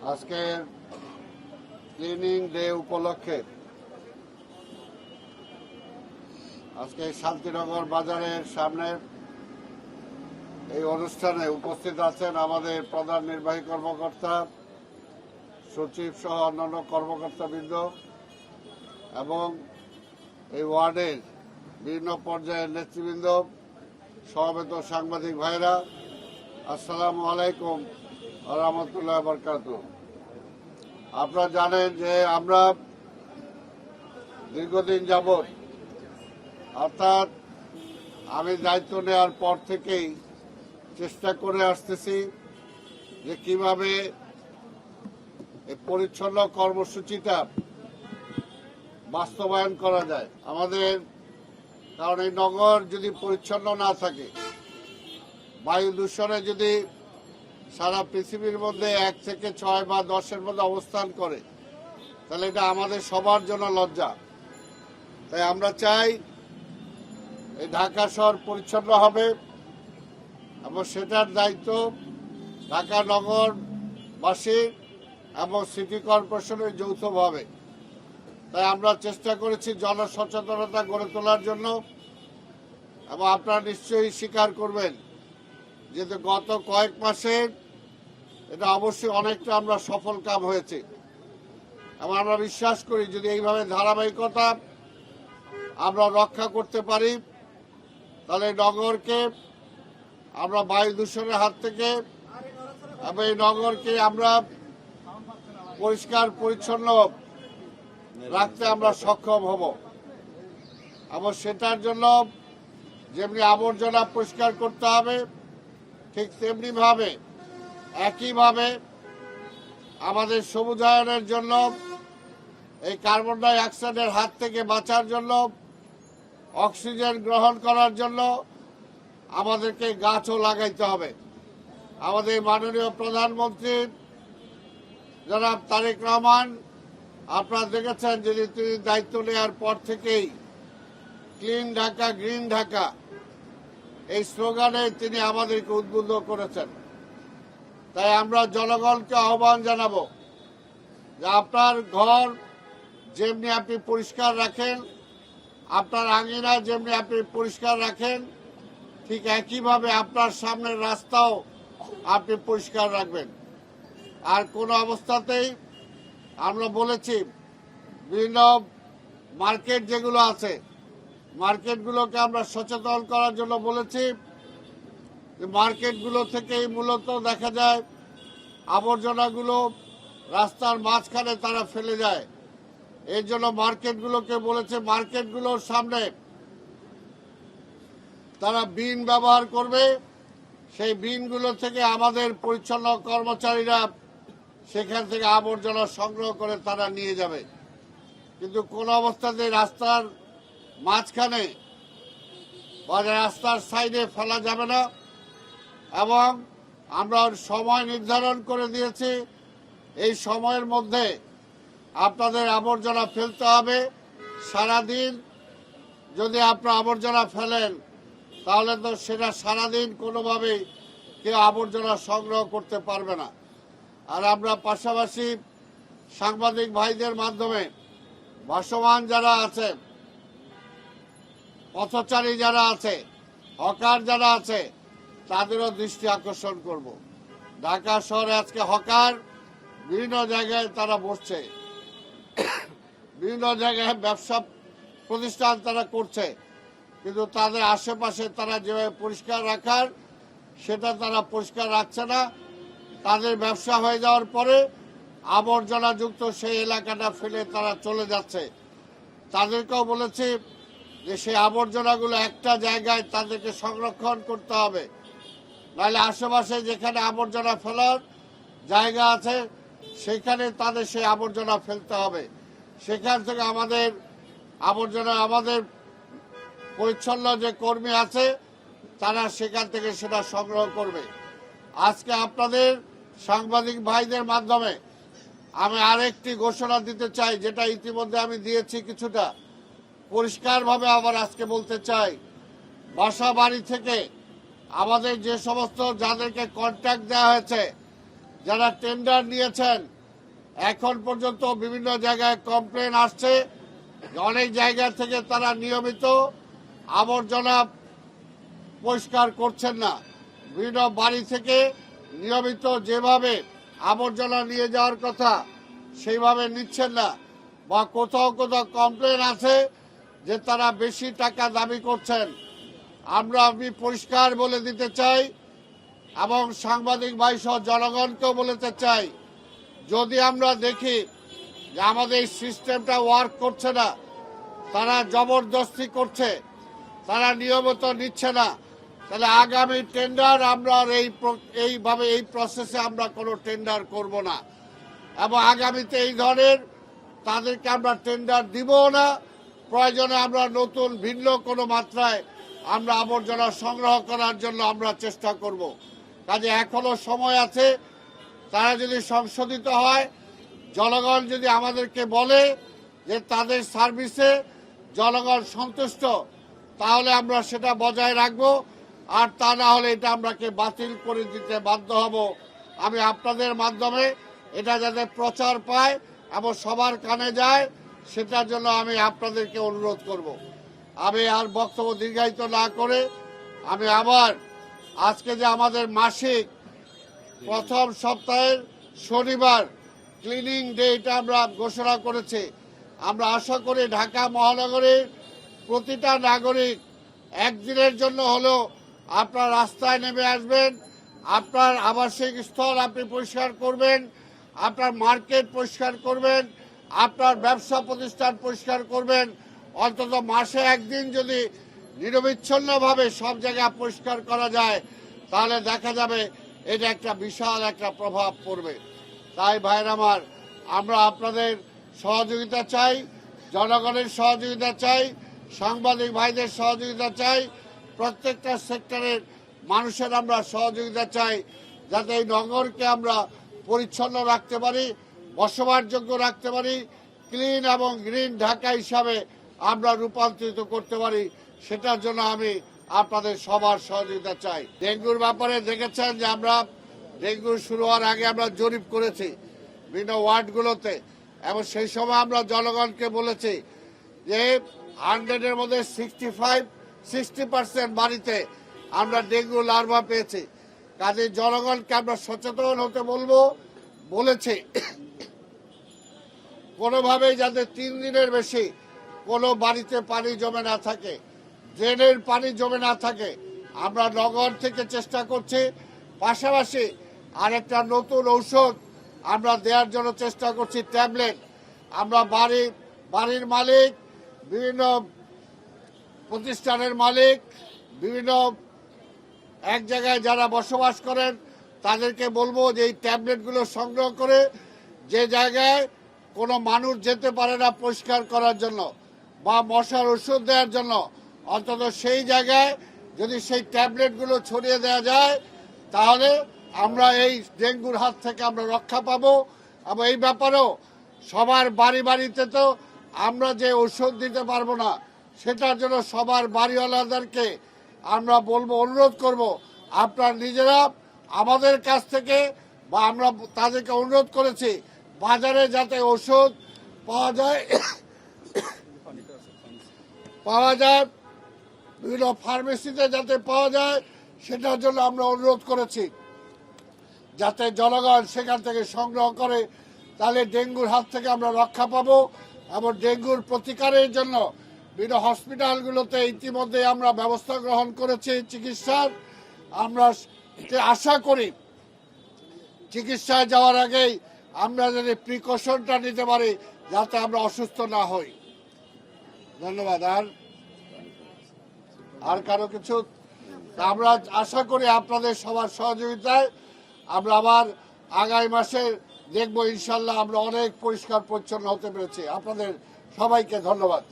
আজকে cleaning day উপলক্ষে আজকে শান্তিনগর বাজারের সামনে এই অনুষ্ঠানে উপস্থিত আছেন আমাদের প্রধান নির্বাহী কর্মকর্তা, সচিব সহ অন্যান্য কর্মকর্তাবৃন্দ এবং এই ওয়ার্ডের বিভিন্ন পর্যায়ের নেতৃবৃন্দ, সমবেত সাংবাদিক ভাইরা, আসসালামু আলাইকুম ওয়া রাহমাতুল্লাহি ওয়া বারাকাতুহু। আপনারা জানেন যে আমরা দীর্ঘদিন যাবৎ, অর্থাৎ আমি দায়িত্ব নেওয়ার পর থেকেই চেষ্টা করে আসতেছি যে কিভাবে এই পরিচ্ছন্ন কর্মসূচিটা বাস্তবায়ন করা যায় আমাদের। কারণ এই নগর যদি পরিচ্ছন্ন না থাকে, বায়ু দূষণে যদি সারা পৃথিবীর মধ্যে 1 থেকে 6 বা 10-এর মধ্যে অবস্থান করে, তাহলে এটা আমাদের সবার জন্য লজ্জা। তাই আমরা চাই এই ঢাকা শহর পরিচ্ছন্ন হবে এবং সেটার দায়িত্ব ঢাকা নগরবাসীর এবং সিটি কর্পোরেশনের যৌথভাবে। তাই আমরা চেষ্টা করেছি জনসচেতনতা গড়ে তোলার জন্য, এবং আপনারা নিশ্চয়ই স্বীকার করবেন যে গত কয়েক মাসে এটা অবশ্যই অনেকটা আমরা সফল কাম হয়েছে। এবং আমরা বিশ্বাস করি যদি এইভাবে ধারাবাহিকতা আমরা রক্ষা করতে পারি, তাহলে নগরকে আমরা বায়ু দূষণের হাত থেকে এবং এই নগরকে আমরা পরিষ্কার পরিচ্ছন্ন রাখতে আমরা সক্ষম হব। এবং সেটার জন্য যেমনি আবর্জনা পরিষ্কার করতে হবে, ঠিক তেমনিভাবে একইভাবে আমাদের সবুজায়নের জন্য, এই কার্বন ডাই অক্সাইডের হাত থেকে বাঁচার জন্য, অক্সিজেন গ্রহণ করার জন্য আমাদেরকে গাছও লাগাইতে হবে। আমাদের মাননীয় প্রধানমন্ত্রী জনাব তারেক রহমান, আপনারা দেখেছেন যে তিনি দায়িত্ব নেওয়ার পর থেকেই ক্লিন ঢাকা গ্রিন ঢাকা এই স্লোগানে তিনি আমাদেরকে উদ্বুদ্ধ করেছেন। তাই আমরা জনগণকে আহ্বান জানাবো যে আপনার ঘর যেমনি আপনি পরিষ্কার রাখেন, আপনার আঙিনা যেমনি আপনি পরিষ্কার রাখেন, ঠিক একইভাবে আপনার সামনের রাস্তাও আপনি পরিষ্কার রাখবেন। আর কোনো অবস্থাতেই আমরা বলেছি বিভিন্ন মার্কেট যেগুলো আছে, মার্কেটগুলোকে আমরা সচেতন করার জন্য বলেছি। মার্কেটগুলো থেকেই মূলত দেখা যায় আবর্জনাগুলো রাস্তার মাঝখানে তারা ফেলে যায়। এর জন্য মার্কেটগুলোকে বলেছে মার্কেটগুলোর সামনে তারা বিন ব্যবহার করবে। সেই বিনগুলো থেকে আমাদের পরিচ্ছন্ন কর্মচারীরা সেখান থেকে আবর্জনা সংগ্রহ করে তারা নিয়ে যাবে। কিন্তু কোন অবস্থাতে রাস্তার মাঝখানে বা রাস্তার সাইডে ফেলা যাবে না। এবং আমরা সময় নির্ধারণ করে দিয়েছি, এই সময়ের মধ্যে আপনাদের আবর্জনা ফেলতে হবে। সারাদিন যদি আপনারা আবর্জনা ফেলেন, তাহলে তো সেটা সারাদিন কোনোভাবেই কেউ আবর্জনা সংগ্রহ করতে পারবে না। আর আমরা পাশাপাশি সাংবাদিক ভাইদের মাধ্যমে ভাসমান যারা আছে, পথচারী যারা আছে, হকার যারা আছে, তাদেরও দৃষ্টি আকর্ষণ করব। ঢাকা শহরে আজকে হকার বিভিন্ন জায়গায় তারা বসছে, বিভিন্ন জায়গায় ব্যবসা প্রতিষ্ঠান তারা করছে, কিন্তু তাদের আশেপাশে তারা যেভাবে পরিষ্কার রাখার সেটা তারা পরিষ্কার রাখছে না। তাদের ব্যবসা হয়ে যাওয়ার পরে আবর্জনাযুক্ত সেই এলাকাটা ফেলে তারা চলে যাচ্ছে। তাদেরকেও বলেছি যে সেই আবর্জনাগুলো একটা জায়গায় তাদেরকে সংরক্ষণ করতে হবে, নাহলে আশেপাশে যেখানে আবর্জনা ফেলার জায়গা আছে সেখানে তাদের সেই আবর্জনা ফেলতে হবে। সেখান থেকে আমাদের আবর্জনা, আমাদের পরিচ্ছন্ন যে কর্মী আছে তারা সেখান থেকে সেটা সংগ্রহ করবে। আজকে আপনাদের সাংবাদিক ভাইদের মাধ্যমে আমি আরেকটি ঘোষণা দিতে চাই, যেটা ইতিমধ্যে আমি দিয়েছি কিছুটা, পরিষ্কারভাবে আবার আজকে বলতে চাই। বাসা বাড়ি থেকে আমাদের যে সমস্ত যাদেরকে কন্ট্রাক্ট দেওয়া হয়েছে যারা টেন্ডার নিয়েছেন এখন পর্যন্ত বিভিন্ন জায়গায় কমপ্লেন আসছে যে অনেক জায়গা থেকে তারা নিয়মিত আবর্জনা পরিষ্কার করছেন না। বিভিন্ন বাড়ি থেকে নিয়মিত যেভাবে আবর্জনা নিয়ে যাওয়ার কথা সেইভাবে নিচ্ছেন না, বা কোথাও কোথাও কমপ্লেন আছে যে তারা বেশি টাকা দাবি করছেন। আমি পরিষ্কার বলে দিতে চাই এবং সাংবাদিক ভাই সহ জনগণকেও বলতে চাই, যদি আমরা দেখি যে আমাদের এই সিস্টেমটা ওয়ার্ক করছে না, তারা জবরদস্তি করছে, তারা নিয়মিত নিচ্ছে না, তাহলে আগামী টেন্ডার আমরা এইভাবে এই প্রসেসে আমরা কোনো টেন্ডার করব না এবং আগামীতে এই ধরনের তাদেরকে আমরা টেন্ডার দিব না। প্রয়োজনে আমরা নতুন ভিন্ন কোনো মাত্রায় আমরা আবর্জনা সংগ্রহ করার জন্য আমরা চেষ্টা করব। কাজে এখনো সময় আছে, তারা যদি সংশোধিত হয়, জনগণ যদি আমাদেরকে বলে যে তাদের সার্ভিসে জনগণ সন্তুষ্ট, তাহলে আমরা সেটা বজায় রাখবো, আর তা না হলে এটা আমরাকে বাতিল করে দিতে বাধ্য হব। আমি আপনাদের মাধ্যমে এটা যাতে প্রচার পায় এবং সবার কানে যায় সেটার জন্য আমি আপনাদেরকে অনুরোধ করব। আমি আর বক্তব্য দীর্ঘায়িত না করে আমি আবার আজকে যে আমাদের মাসিক প্রথম সপ্তাহের শনিবার ক্লিনিং ডে এটা আমরা ঘোষণা করেছি। আমরা আশা করি ঢাকা মহানগরীর প্রতিটা নাগরিক একদিনের জন্য হলেও আপনার রাস্তায় নেমে আসবেন, আপনার আবাসিক স্থল আপনি পরিষ্কার করবেন, আপনার মার্কেট পরিষ্কার করবেন, আপনার ব্যবসা প্রতিষ্ঠান পরিষ্কার করবেন। অন্তত মাসে একদিন যদি নিরবিচ্ছিন্নভাবে সব জায়গা পরিষ্কার করা যায় তাহলে দেখা যাবে এটা একটা বিশাল একটা প্রভাব পড়বে। তাই ভাইরা আমার, আমরা আপনাদের সহযোগিতা চাই, জনগণের সহযোগিতা চাই, সাংবাদিক ভাইদের সহযোগিতা চাই, প্রত্যেকটা সেক্টরের মানুষের আমরা সহযোগিতা চাই, যাতে এই নগরকে আমরা পরিচ্ছন্ন রাখতে পারি, বসবাসযোগ্য রাখতে পারি, ক্লিন এবং গ্রিন ঢাকা হিসাবে আমরা রূপান্তরিত করতে পারি। সেটার জন্য আমি আপনাদের সবার সহযোগিতা চাই। ডেঙ্গুর ব্যাপারে দেখেছেন যে আমরা ডেঙ্গু শুরু হওয়ার আগে আমরা জরিপ করেছি বিভিন্ন ওয়ার্ডগুলোতে, এবং সেই সময় আমরা জনগণকে বলেছি যে 100-এর মধ্যে 60% বাড়িতে আমরা ডেঙ্গু লার্ভা পেয়েছি। কাজে জনগণকে আমরা সচেতন হতে বলেছি কোনোভাবেই যাতে 3 দিনের বেশি কোনো বাড়িতে পানি জমে না থাকে, ড্রেনের পানি জমে না থাকে। আমরা নগর থেকে চেষ্টা করছি, পাশাপাশি আরেকটা নতুন ঔষধ আমরা দেওয়ার জন্য চেষ্টা করছি, ট্যাবলেট। আমরা বাড়ির মালিক, বিভিন্ন প্রতিষ্ঠানের মালিক, বিভিন্ন এক জায়গায় যারা বসবাস করেন তাদেরকে বলবো যে এই ট্যাবলেটগুলো সংগ্রহ করে যে জায়গায় কোনো মানুষ যেতে পারে না পরিষ্কার করার জন্য বা মশার ওষুধ দেওয়ার জন্য, অন্তত সেই জায়গায় যদি সেই ট্যাবলেটগুলো ছড়িয়ে দেওয়া যায় তাহলে আমরা এই ডেঙ্গুর হাত থেকে আমরা রক্ষা পাবো। এবং এই ব্যাপারেও সবার বাড়িতে তো আমরা যে ওষুধ দিতে পারবো না, সেটার জন্য সবার বাড়িওয়ালাদেরকে আমরা অনুরোধ করব, আপনারা নিজেরা আমাদের কাছ থেকে, বা আমরা তাদেরকে অনুরোধ করেছি বাজারে যাতে ওষুধ পাওয়া যায়, বিভিন্ন ফার্মেসিতে যাতে পাওয়া যায়, সেটার জন্য আমরা অনুরোধ করেছি যাতে জনগণ সেখান থেকে সংগ্রহ করে। তাহলে ডেঙ্গুর হাত থেকে আমরা রক্ষা পাবো এবং ডেঙ্গুর প্রতিকারের জন্য বিভিন্ন হসপিটালগুলোতে ইতিমধ্যে আমরা ব্যবস্থা গ্রহণ করেছি চিকিৎসার। আমরা আশা করি চিকিৎসায় যাওয়ার আগেই আমরা যদি প্রিকশনটা নিতে পারি যাতে আমরা অসুস্থ না হই। ধন্যবাদ। আর কারো কিছু? আমরা আশা করি আপনাদের সবার সহযোগিতায় আমরা আবার আগামী মাসে দেখবো ইনশাল্লাহ আমরা অনেক পরিষ্কার পরিচ্ছন্ন হতে পেরেছি। আপনাদের সবাইকে ধন্যবাদ।